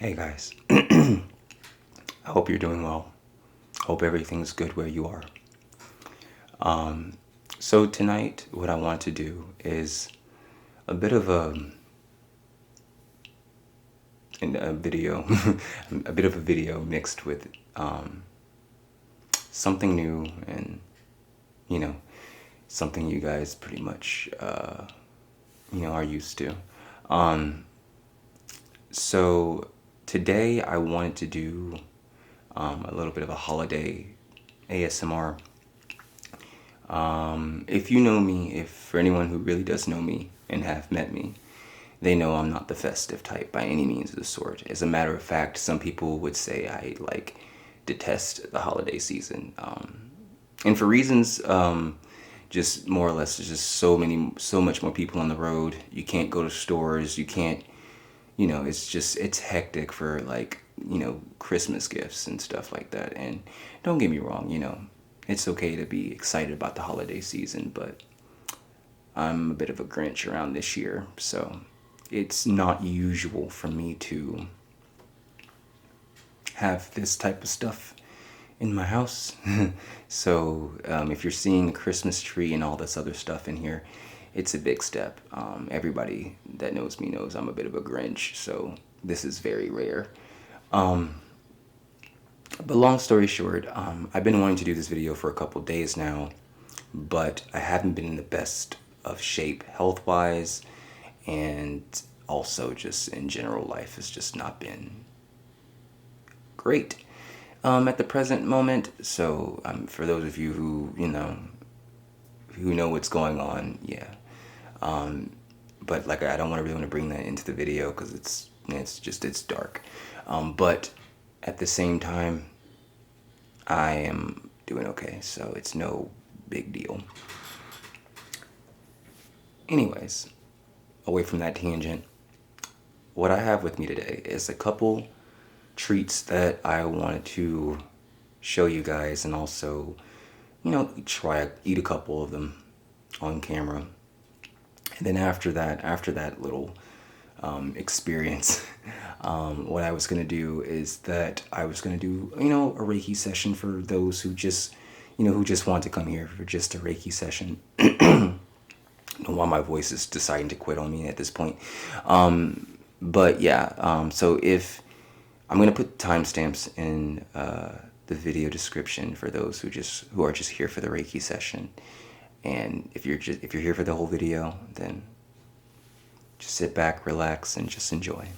Hey guys, I hope you're doing well. Hope everything's good where you are. So tonight, what I want to do is a bit of a video, a bit of a video mixed with something new and something you guys pretty much are used to. So today I wanted to do a little bit of a holiday ASMR. If you know me, if for anyone who really does know me and have met me, they know I'm not the festive type by any means of the sort. As a matter of fact, some people would say I detest the holiday season, and for reasons just more or less. There's just so much more people on the road. You can't go to stores. You can't. It's hectic for Christmas gifts and stuff like that. And don't get me wrong, it's okay to be excited about the holiday season, but I'm a bit of a Grinch around this year, so it's not usual for me to have this type of stuff in my house. So if you're seeing a Christmas tree and all this other stuff in here, it's a big step. Everybody that knows me knows I'm a bit of a Grinch, so this is very rare. But long story short, I've been wanting to do this video for a couple days now, but I haven't been in the best of shape health-wise, and also just in general life has just not been great at the present moment. So for those of you who know what's going on, yeah. But I don't really want to bring that into the video because it's dark. But at the same time, I am doing okay, so it's no big deal. Anyways, away from that tangent, what I have with me today is a couple treats that I wanted to show you guys, and also, eat a couple of them on camera. And then after that little experience, what I was going to do is that I was going to do, a Reiki session for those who just want to come here for just a Reiki session. I don't know why my voice is deciding to quit on me at this point. But yeah, so if I'm going to put timestamps in the video description for those who are just here for the Reiki session. And if you're here for the whole video, then just sit back, relax, and just enjoy.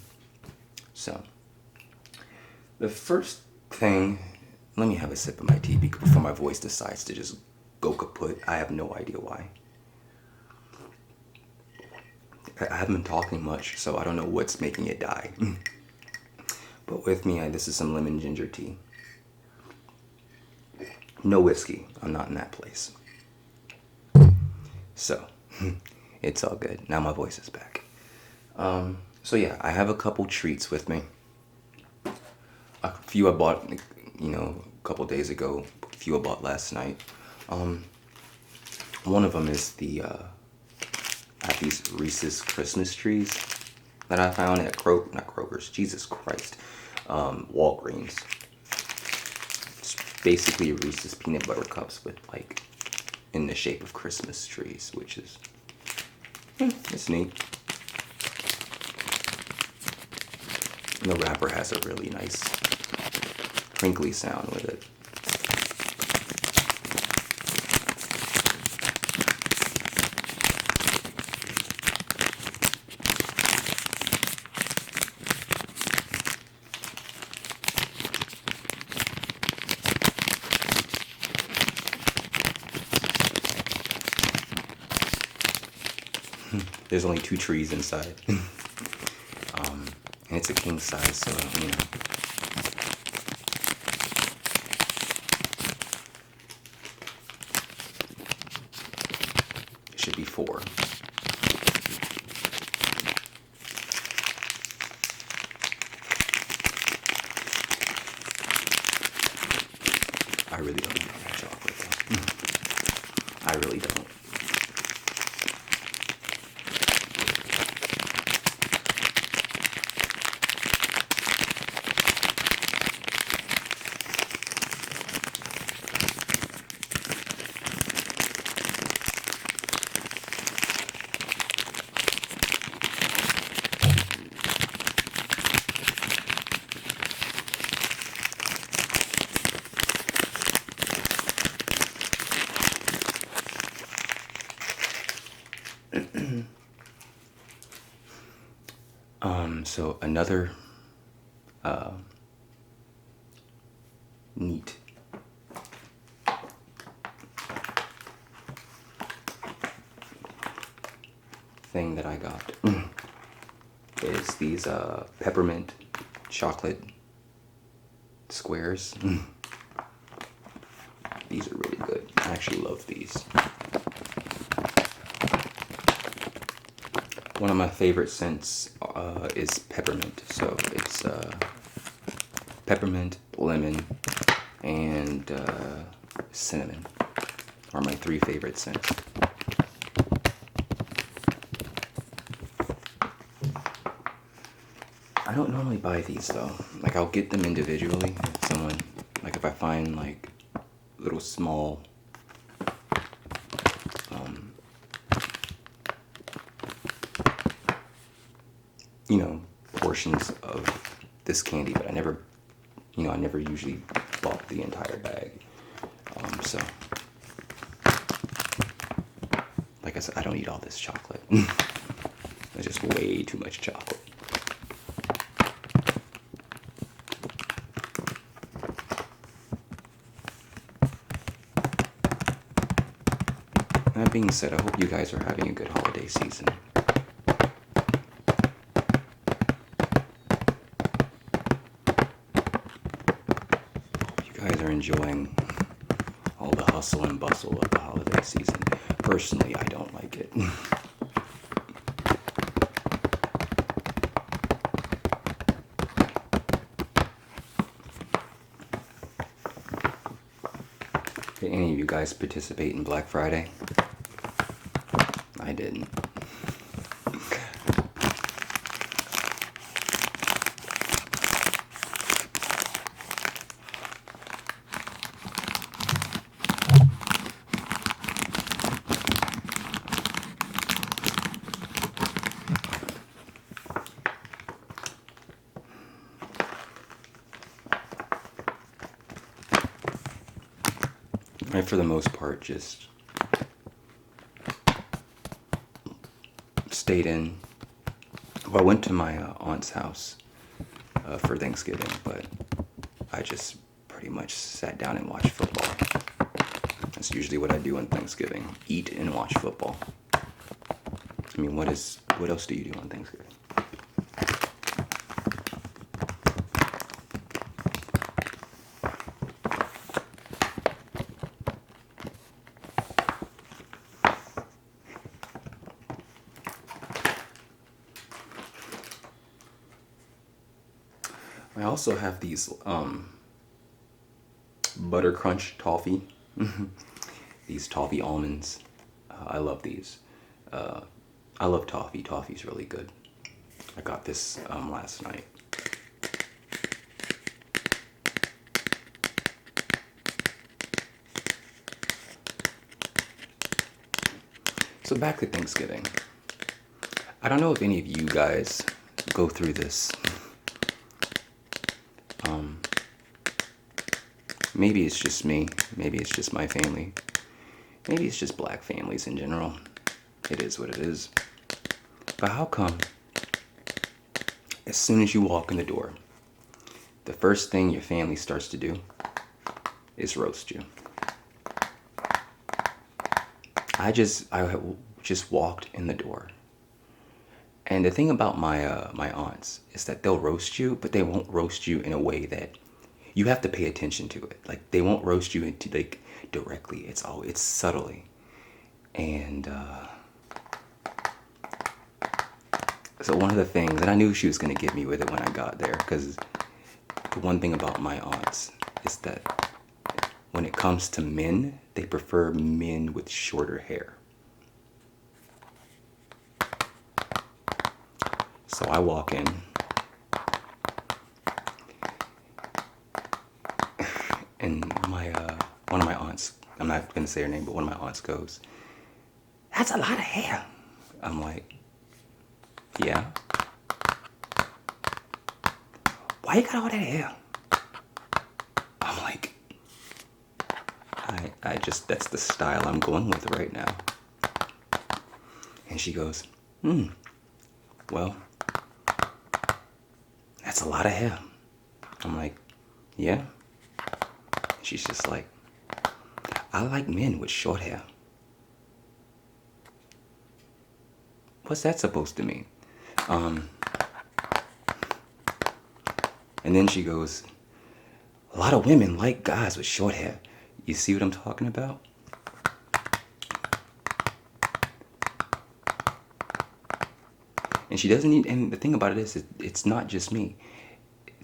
So, the first thing, let me have a sip of my tea before my voice decides to just go kaput. I have no idea why. I haven't been talking much, so I don't know what's making it die. But with me, this is some lemon ginger tea. No whiskey. I'm not in that place. So, it's all good. Now my voice is back. So yeah, I have a couple treats with me. A few I bought, a couple days ago. A few I bought last night. One of them is I have these Reese's Christmas trees that I found at not Kroger's, Jesus Christ, Walgreens. It's basically Reese's peanut butter cups with in the shape of Christmas trees, which is, it's neat. And the wrapper has a really nice crinkly sound with it. There's only 2 trees inside. And it's a king size, so, It should be 4. I really don't want that chocolate, though. I really don't. So another neat thing that I got is these peppermint chocolate squares. These are really good. I actually love these. One of my favorite scents is peppermint. So it's peppermint, lemon, and cinnamon are my 3 favorite scents. I don't normally buy these though. Like I'll get them individually if someone, like if I find like little small portions of this candy, but I never usually bought the entire bag. So like I said, I don't eat all this chocolate. It's just way too much chocolate. That being said, I hope you guys are having a good holiday season. Hope you guys are enjoying all the hustle and bustle of the holiday season. Personally, I don't like it. Did any of you guys participate in Black Friday? I didn't. I, for the most part, just stayed in. Well, I went to my aunt's house for Thanksgiving, but I just pretty much sat down and watched football. That's usually what I do on Thanksgiving: eat and watch football. I mean, what else do you do on Thanksgiving? I also have these butter crunch toffee. These toffee almonds. I love these. I love toffee. Toffee's really good. I got this last night. So back to Thanksgiving. I don't know if any of you guys go through this. Maybe it's just me. Maybe it's just my family. Maybe it's just black families in general. It is what it is. But how come as soon as you walk in the door, the first thing your family starts to do is roast you? I just walked in the door. And the thing about my aunts is that they'll roast you, but they won't roast you in a way that you have to pay attention to it. Like, they won't roast you into like directly. It's subtly. And so one of the things, and I knew she was gonna get me with it when I got there, because the one thing about my aunts is that when it comes to men, they prefer men with shorter hair. So I walk in, and one of my aunts, I'm not gonna say her name, but one of my aunts goes, "That's a lot of hair." I'm like, "Yeah. Why you got all that hair?" I'm like, I just, that's the style I'm going with right now. And she goes, well, That's a lot of hair. I'm like, yeah. She's just like, I like men with short hair. What's that supposed to mean? And then she goes, a lot of women like guys with short hair. You see what I'm talking about? And she doesn't need, and the thing about it is, it's not just me.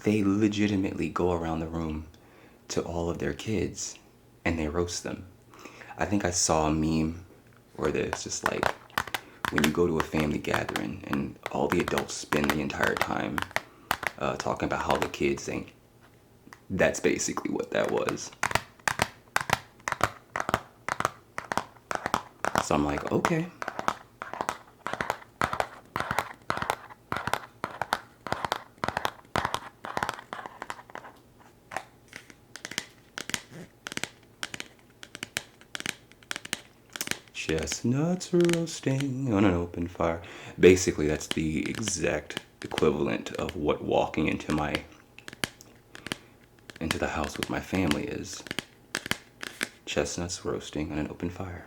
They legitimately go around the room to all of their kids and they roast them. I think I saw a meme where there's just like, when you go to a family gathering and all the adults spend the entire time talking about how the kids ain't. That's basically what that was. So I'm like, okay. Chestnuts roasting on an open fire. Basically, that's the exact equivalent of what walking into the house with my family is. Chestnuts roasting on an open fire.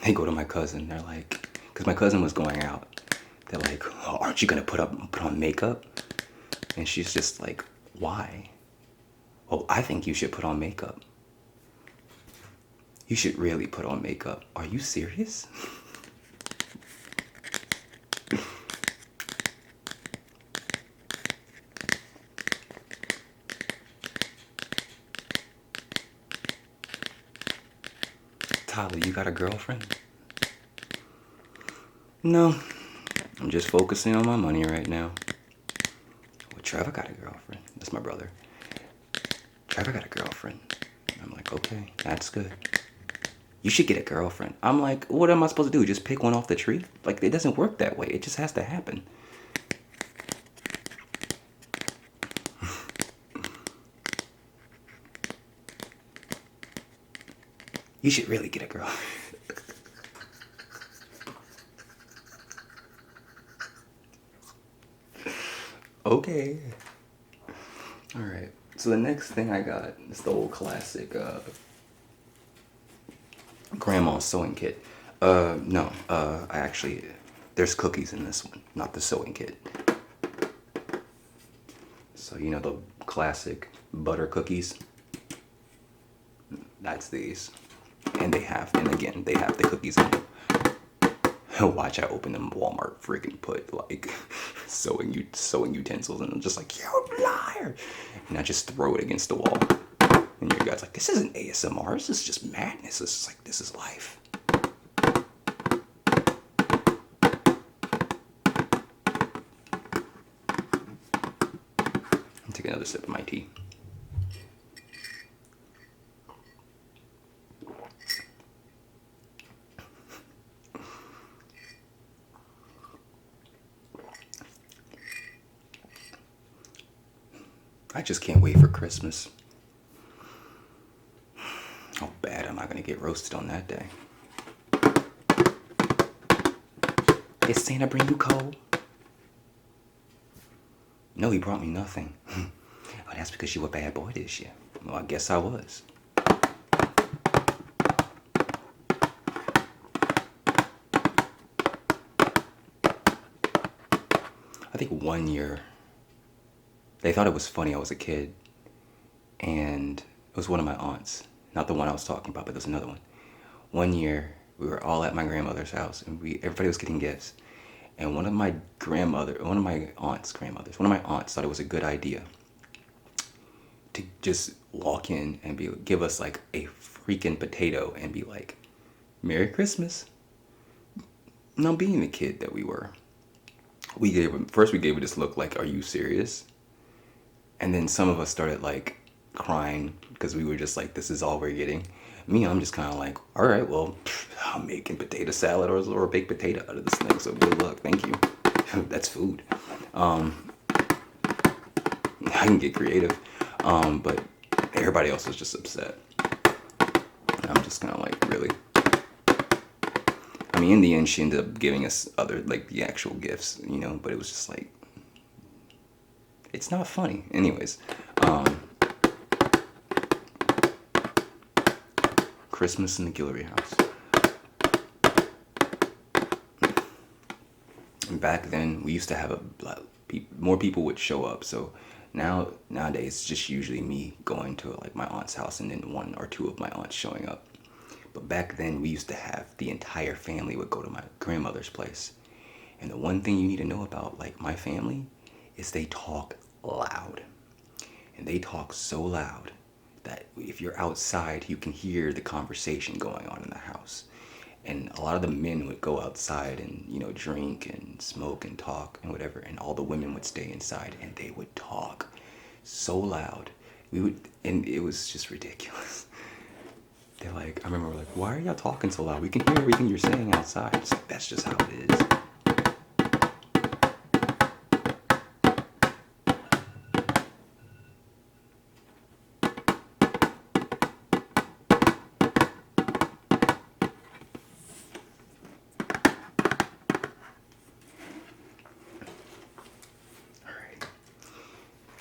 They go to my cousin. They're like, because my cousin was going out. They're like, oh, aren't you gonna put on makeup? And she's just like, why? Oh, I think you should put on makeup. You should really put on makeup. Are you serious? Tyler, you got a girlfriend? No, I'm just focusing on my money right now. Well, Trevor got a girlfriend. That's my brother. Trevor got a girlfriend. I'm like, okay, that's good. You should get a girlfriend. I'm like, what am I supposed to do? Just pick one off the tree? Like, it doesn't work that way. It just has to happen. You should really get a girlfriend. Okay. All right. So the next thing I got is the old classic grandma's sewing kit. No. I actually, there's cookies in this one, not the sewing kit. So you know the classic butter cookies. That's these, and they have the cookies in them. Watch, I open them. Walmart freaking put like sewing utensils, and I'm just like, you're a liar, and I just throw it against the wall. And you guys like, this isn't ASMR. This is just madness. This is like, this is life. I'll take another sip of my tea. I just can't wait for Christmas. How bad am I gonna get roasted on that day? Did Santa bring you coal? No, he brought me nothing. Oh, that's because you were a bad boy this year. Well, I guess I was. I think one year, they thought it was funny I was a kid, and it was one of my aunts. Not the one I was talking about, but there's another one. One year, we were all at my grandmother's house, and everybody was getting gifts. And one of my aunts thought it was a good idea to just walk in and give us like a freaking potato and be like, Merry Christmas. Now, being the kid that we were, we gave her this look like, are you serious? And then some of us started like crying because we were just like, this is all we're getting. Me, I'm just kind of like, all right, well, I'm making potato salad or a baked potato out of this thing. So good luck, thank you. That's food. I can get creative, but everybody else was just upset. And I'm just kind of like, really? I mean, in the end, she ended up giving us other, like, the actual gifts, you know, but it was just like, it's not funny. Anyways, Christmas in the Guillory house. And back then, we used to have more people would show up. So nowadays, it's just usually me going to like my aunt's house and then one or two of my aunts showing up. But back then, we used to have the entire family would go to my grandmother's place. And the one thing you need to know about like my family is they talk loud. And they talk so loud that if you're outside, you can hear the conversation going on in the house. And a lot of the men would go outside and, you know, drink and smoke and talk and whatever. And all the women would stay inside and they would talk so loud. And it was just ridiculous. They're like, I remember we're like, why are y'all talking so loud? We can hear everything you're saying outside. It's like, that's just how it is.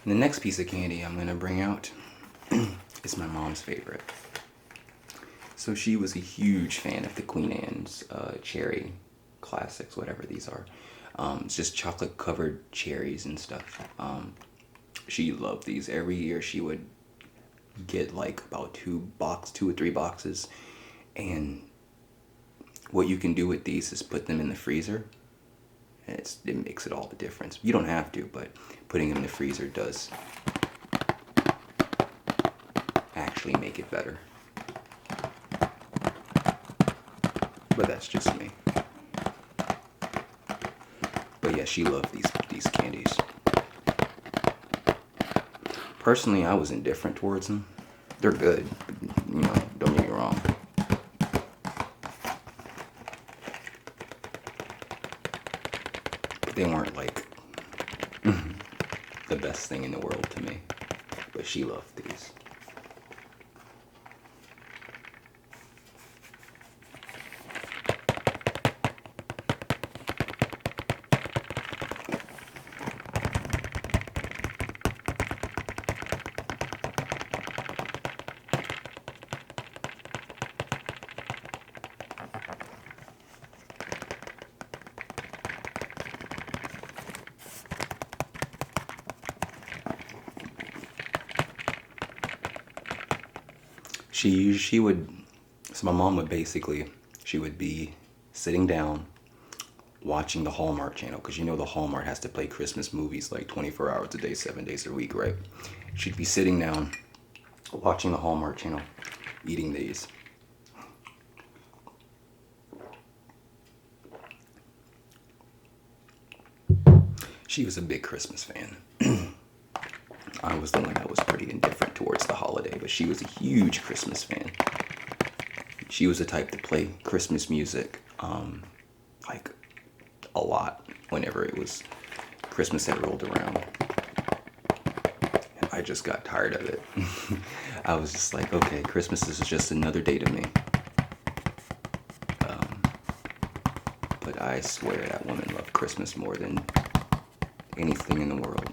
And the next piece of candy I'm going to bring out is my mom's favorite. So she was a huge fan of the Queen Anne's cherry classics, whatever these are. It's just chocolate covered cherries and stuff. She loved these. Every year she would get like about 2 or 3 boxes. And what you can do with these is put them in the freezer. And it makes it all the difference. You don't have to, but putting them in the freezer does actually make it better. But that's just me. But yeah, she loved these candies. Personally, I was indifferent towards them. They're good, you know, don't get me wrong. They weren't like the best thing in the world to me, but she loved these. She would, so my mom would basically, she would be sitting down watching the Hallmark channel, because you know the Hallmark has to play Christmas movies like 24 hours a day, 7 days a week, right? She'd be sitting down watching the Hallmark channel, eating these. She was a big Christmas fan. I was the one that was pretty indifferent towards the holiday, but she was a huge Christmas fan. She was the type to play Christmas music, like a lot whenever it was Christmas had rolled around. And I just got tired of it. I was just like, okay, Christmas is just another day to me. But I swear that woman loved Christmas more than anything in the world.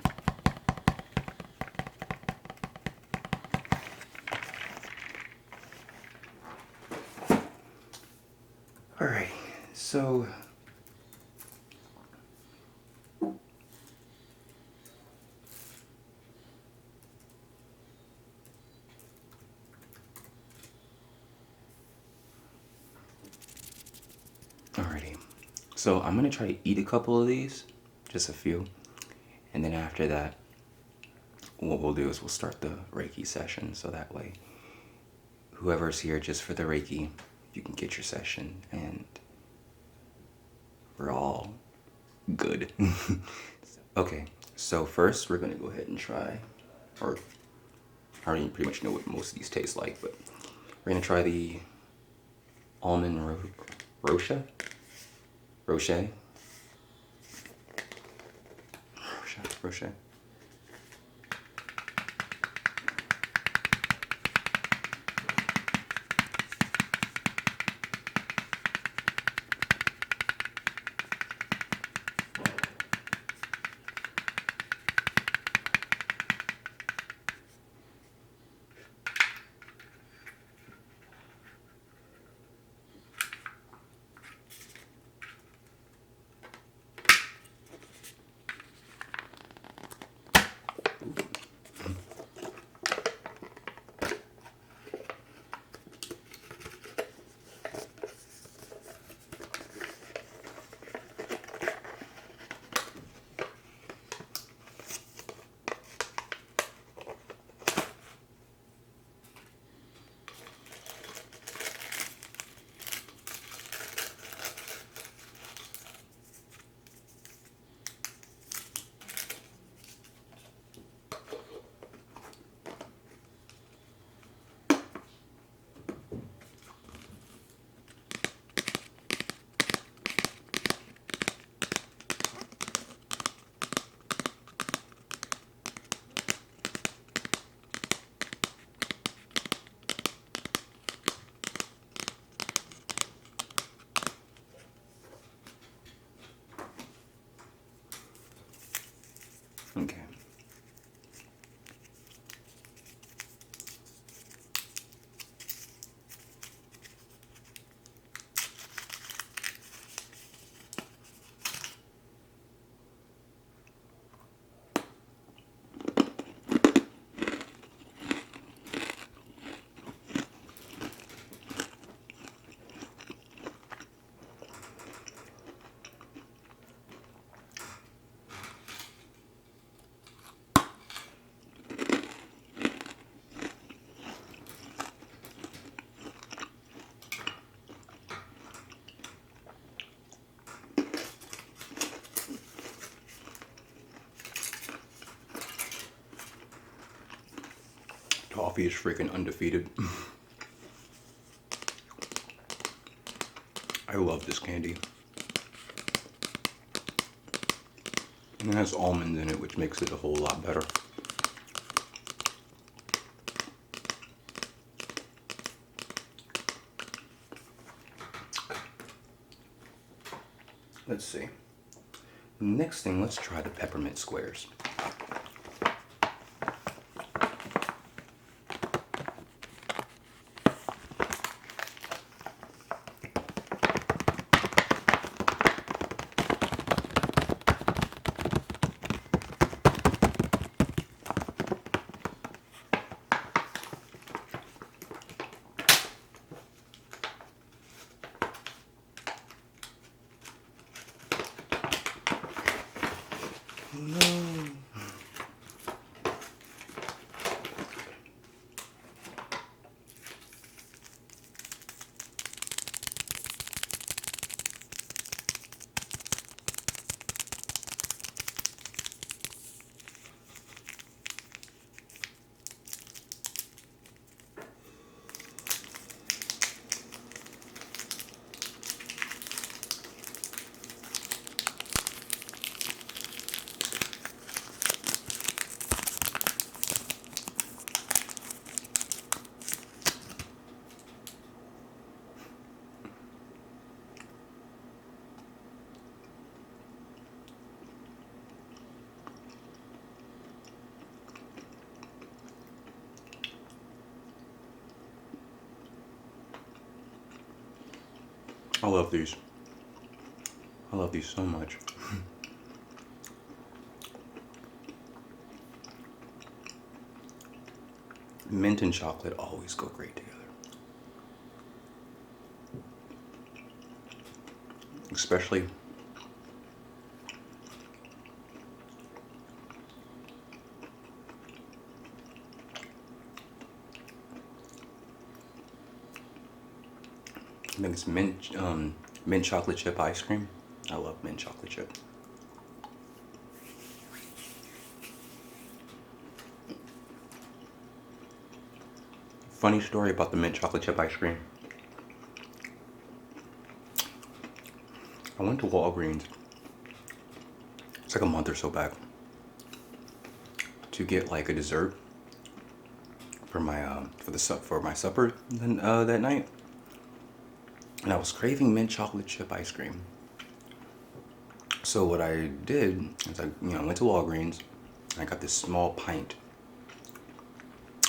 Alright, so alrighty. So I'm gonna try to eat a couple of these, just a few, and then after that, what we'll do is we'll start the Reiki session, so that way whoever's here just for the Reiki, you can get your session and we're all good. Okay, so first we're gonna go ahead and try, or I already pretty much know what most of these taste like, but we're gonna try the almond roche. coffee is freaking undefeated. I love this candy. And it has almonds in it, which makes it a whole lot better. Let's see. Next thing, let's try the peppermint squares. I love these. I love these so much. Mint and chocolate always go great together. Especially I think it's mint chocolate chip ice cream. I love mint chocolate chip. Funny story about the mint chocolate chip ice cream. I went to Walgreens. It's like a month or so back to get like a dessert for my for my supper that night. And I was craving mint chocolate chip ice cream. So what I did is I went to Walgreens and I got this small pint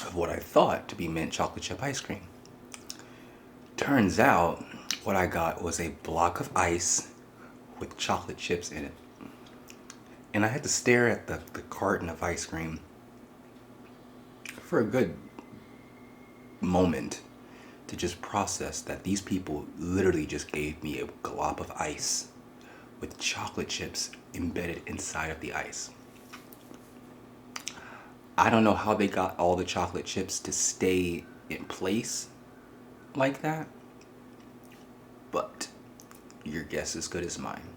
of what I thought to be mint chocolate chip ice cream. Turns out what I got was a block of ice with chocolate chips in it. And I had to stare at the carton of ice cream for a good moment to just process that these people literally just gave me a glop of ice with chocolate chips embedded inside of the ice. I don't know how they got all the chocolate chips to stay in place like that, but your guess is as good as mine.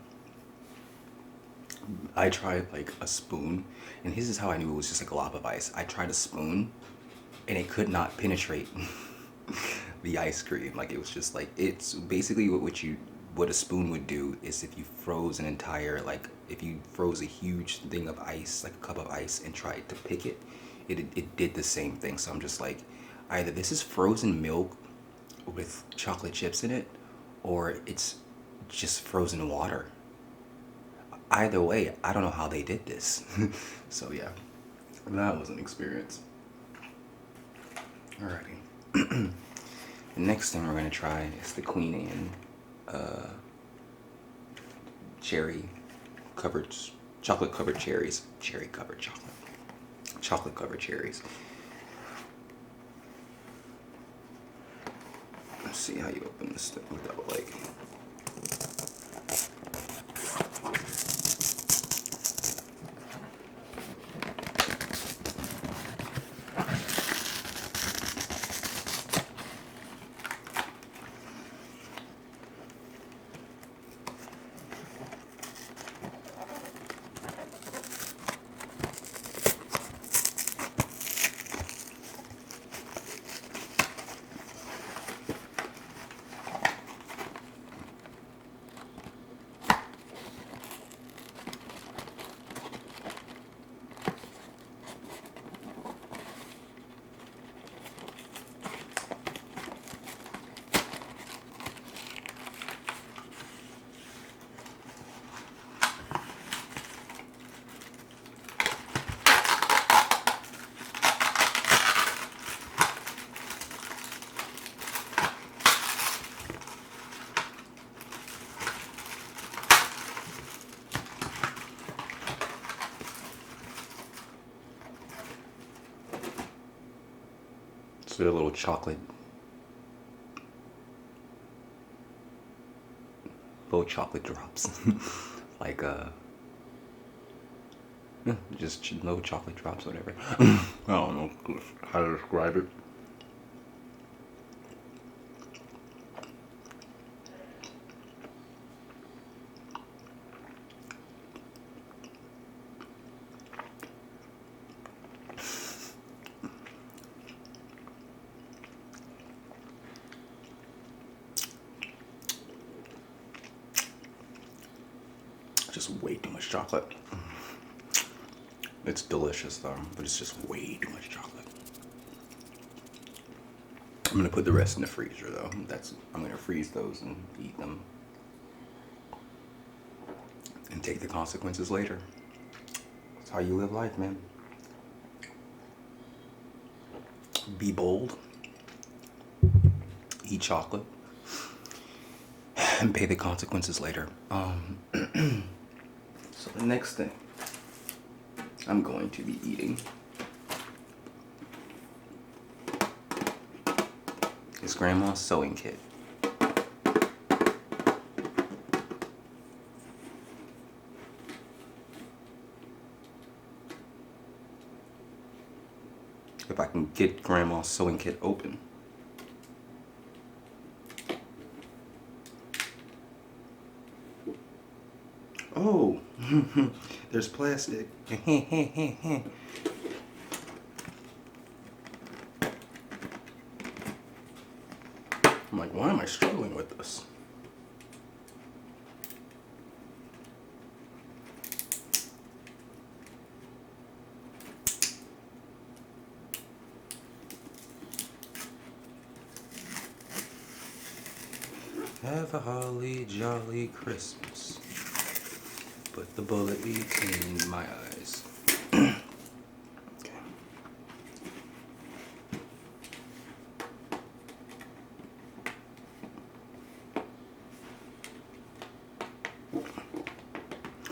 I tried like a spoon, and this is how I knew it was just a glop of ice. I tried a spoon and it could not penetrate the ice cream. Like it was just like, it's basically what a spoon would do is if you froze an entire, like if you froze a huge thing of ice, like a cup of ice, and tried to pick it, it did the same thing. So I'm just like, either this is frozen milk with chocolate chips in it, or it's just frozen water. Either way, I don't know how they did this. So yeah, that was an experience. Alrighty. The next thing we're gonna try is the Queen Anne chocolate covered cherries. Cherry covered chocolate. Chocolate covered cherries. Let's see how you open this thing without like. So they're little chocolate drops. Like just little chocolate drops, whatever. I don't know how to describe it. Just way too much chocolate. It's delicious though, but it's just way too much chocolate. I'm gonna put the rest in the freezer though. I'm gonna freeze those and eat them. And take the consequences later. That's how you live life, man. Be bold. Eat chocolate. And pay the consequences later. So the next thing I'm going to be eating is Grandma's sewing kit. If I can get Grandma's sewing kit open. Oh, there's plastic. I'm like, why am I struggling with this? Have a holly jolly Christmas. Put the bullet between my eyes. Okay.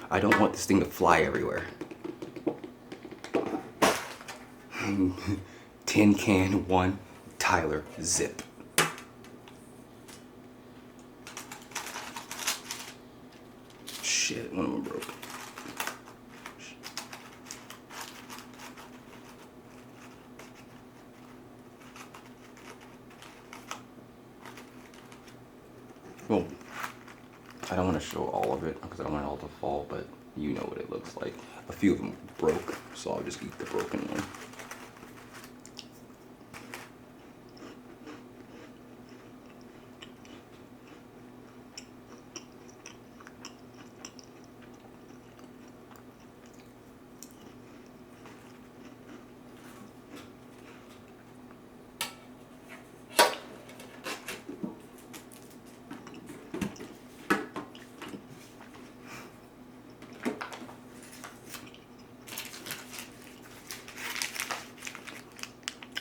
I don't want this thing to fly everywhere. Tin can 1, Tyler, zip. Shit, one of them broke. Well, I don't want to show all of it because I don't want it all to fall, but you know what it looks like. A few of them broke, so I'll just eat the broken one.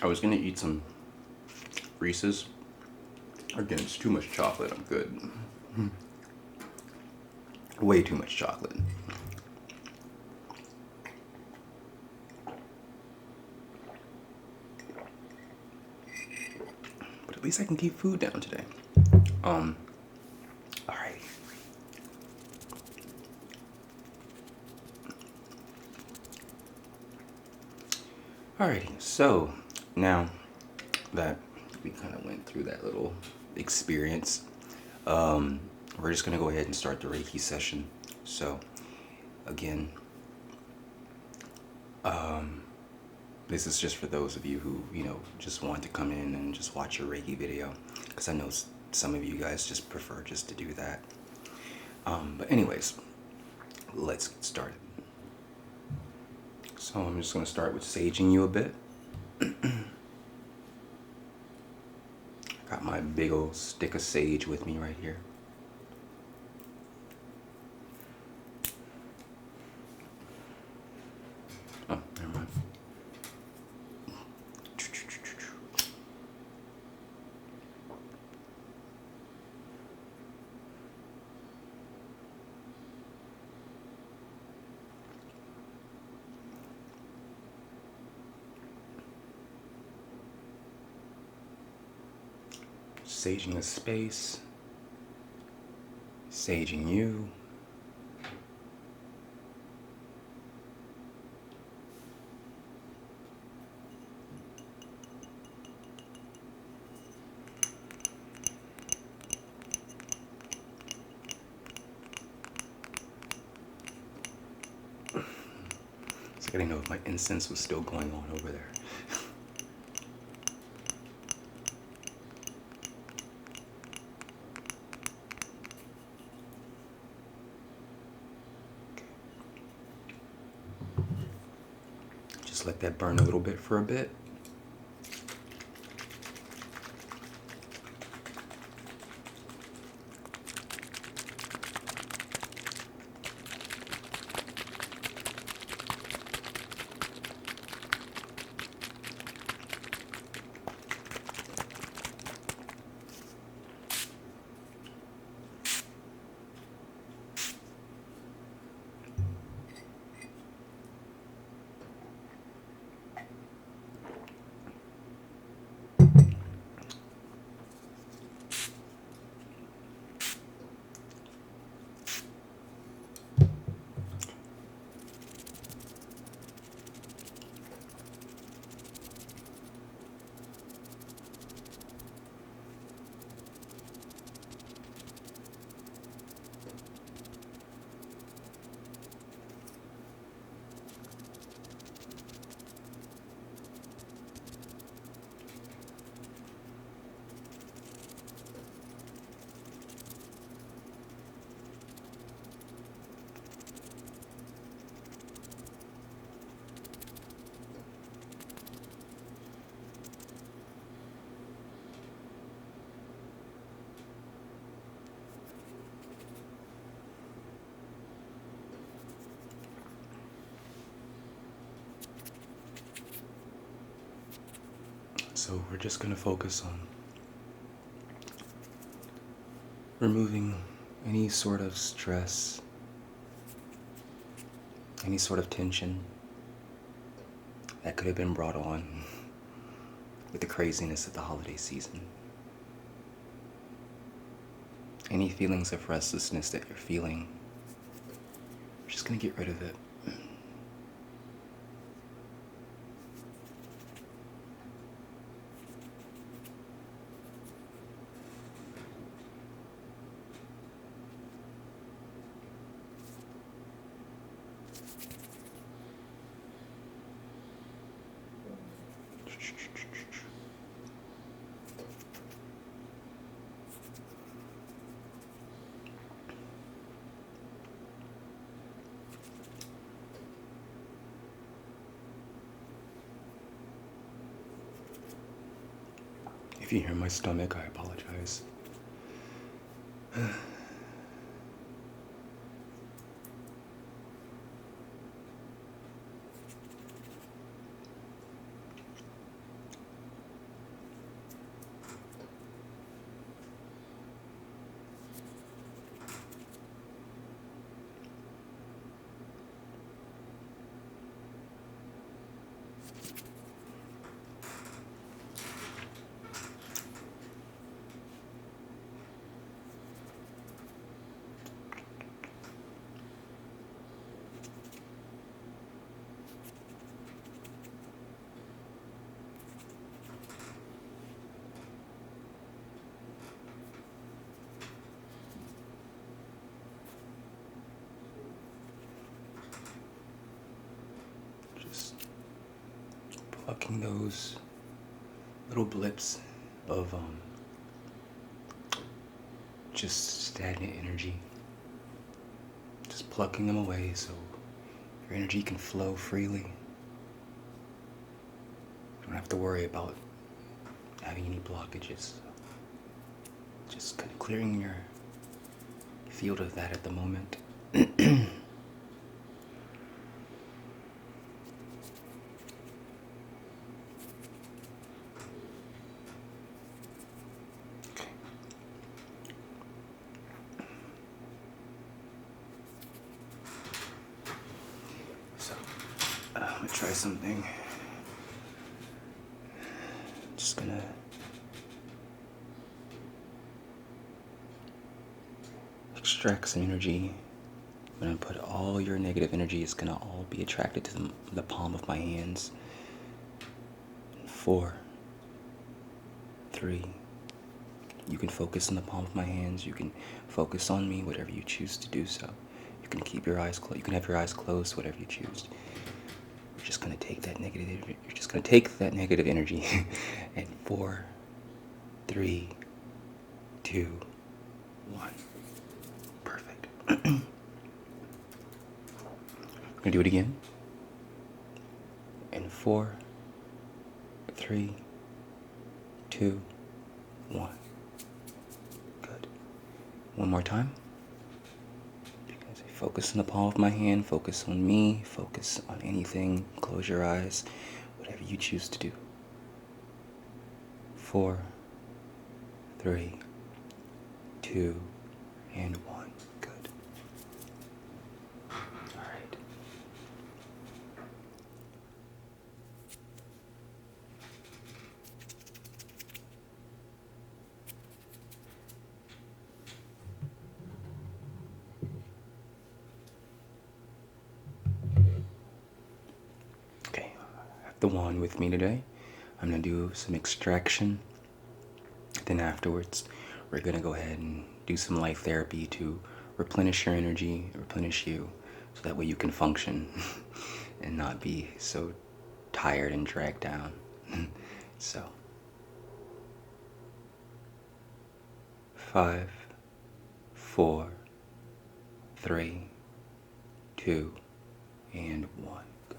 I was gonna eat some Reese's. Again, it's too much chocolate. I'm good. Way too much chocolate. But at least I can keep food down today. Alright. Alrighty, so now that we kind of went through that little experience, we're just gonna go ahead and start the Reiki session. So again, this is just for those of you who, just want to come in and just watch a Reiki video, because I know some of you guys just prefer just to do that. But anyways, let's get started. So I'm just gonna start with saging you a bit. Got my big old stick of sage with me right here. Oh, never mind. saging the space, saging you. So I didn't know if my incense was still going on over there. Just let that burn a little bit for a bit. So we're just going to focus on removing any sort of stress, any sort of tension that could have been brought on with the craziness of the holiday season. Any feelings of restlessness that you're feeling, we're just going to get rid of it. If you hear my stomach, I apologize. Just plucking those little blips of just stagnant energy. Just plucking them away so your energy can flow freely. You don't have to worry about having any blockages. Just kind of clearing your field of that at the moment. I'm gonna try something. Just gonna extract some energy. I'm going to put all your negative energy. It's going to all be attracted to the palm of my hands. 4, 3. You can focus on the palm of my hands. You can focus on me, whatever you choose to do so. You can keep your eyes closed. You can have your eyes closed, whatever you choose. You're just going to take that negative. You're just going to take that negative energy. And 4, 3, 2, 1. Perfect. I'm going to do it again. And 4, 3, 2, 1. Good. One more time. Focus on the palm of my hand. Focus on me. Focus on anything. Close your eyes. Whatever you choose to do. 4, 3, 2, and 1. Good. All right. Okay, I have the wand with me today. I'm going to do some extraction. Then afterwards, we're going to go ahead and do some light therapy to replenish your energy, replenish you, so that way you can function and not be so tired and dragged down. So, 5, 4, 3, 2, and 1. Good.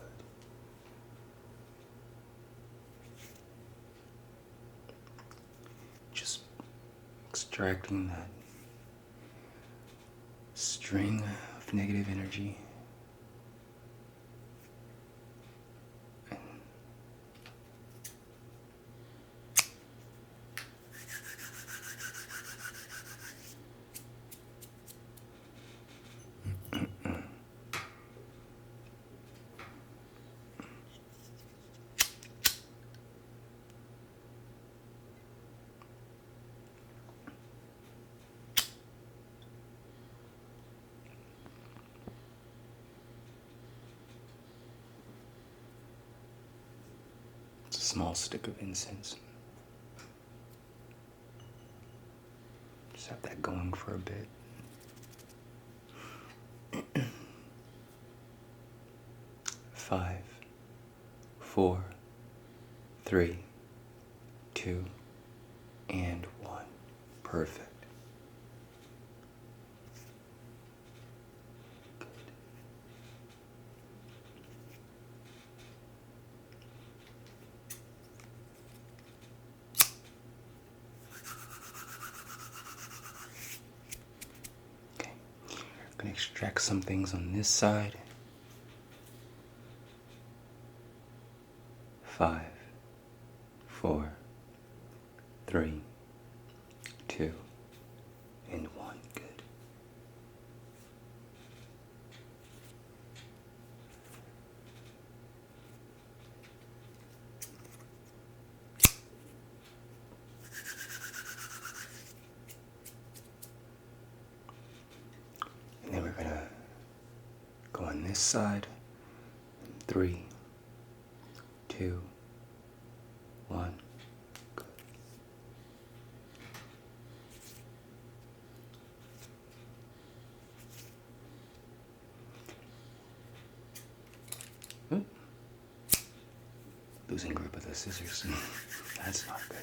Just extracting that string of negative energy. Small stick of incense. Just have that going for a bit. 5, 4, 3, 2, and 1. Perfect. I'm going to extract some things on this side. 5, 4, 3, 2, and 1. Good. And then we're going to go on this side. 3, 2, 1. Good. Ooh. Losing grip of the scissors. That's not good.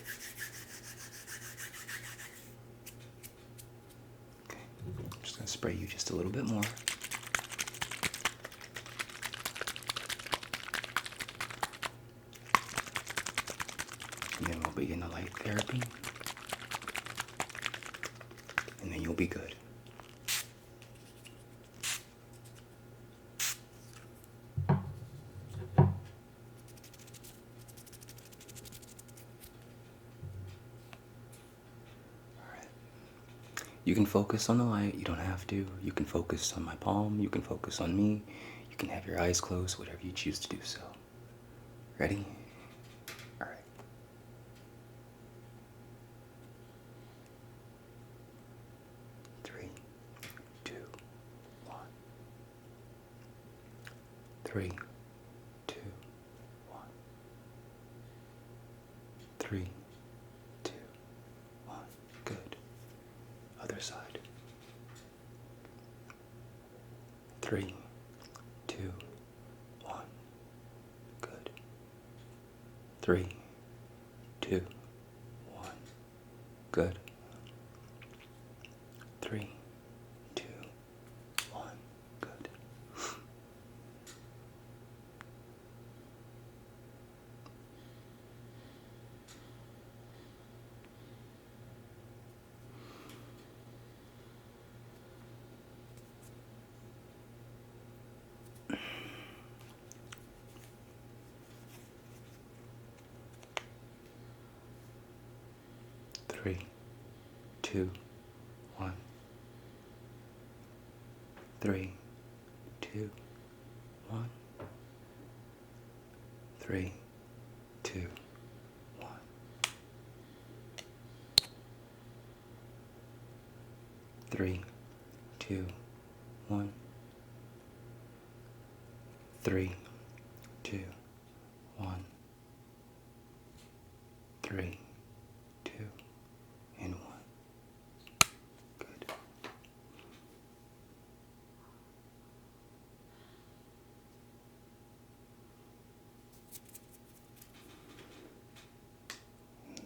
Okay, I'm just going to spray you just a little bit more. And then we'll begin the light therapy. And then you'll be good. You can focus on the light, you don't have to. You can focus on my palm, you can focus on me. You can have your eyes closed, whatever you choose to do so. Ready? All right. 3, 3, 2, 1. 3, 2, 1. Good. Other side. 3, 2, 1. Good. 3, 2, 1. Good. 3, 2, 1. Good. 3, 2, 1. 3, 2, 1. 3, 2, 1. 3, 2, 1. 3, 2, 1. 3, 2, and 1. Good.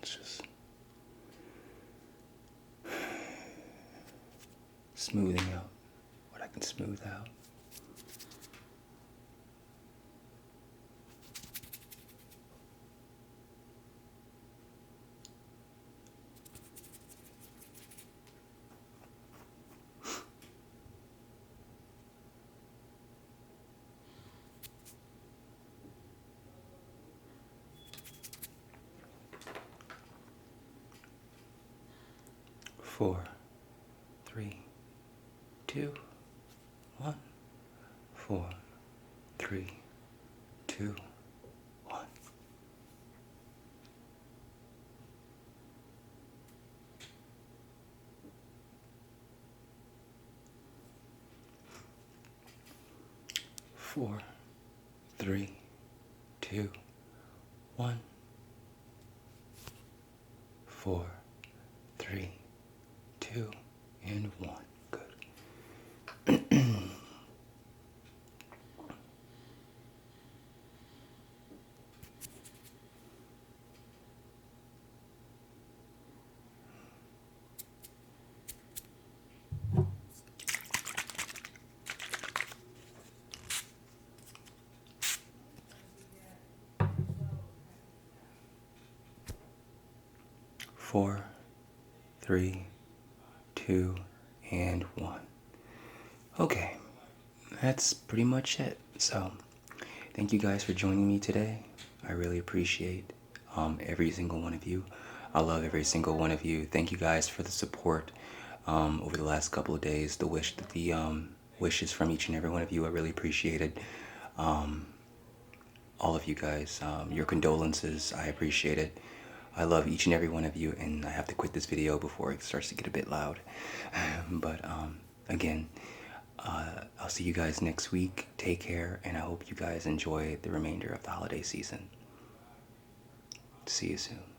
It's just smoothing out what I can smooth out. Four, 3, 2, 1. 4, 3, 2, 1. 4, 3, 2, 1. 4, 3, 2, and 1. Good. 4, 3, 2, and 1. Okay, that's pretty much it. So, thank you guys for joining me today. I really appreciate every single one of you. I love every single one of you. Thank you guys for the support over the last couple of days. The wishes from each and every one of you. I really appreciate it. All of you guys, your condolences. I appreciate it. I love each and every one of you, and I have to quit this video before it starts to get a bit loud. But again, I'll see you guys next week. Take care, and I hope you guys enjoy the remainder of the holiday season. See you soon.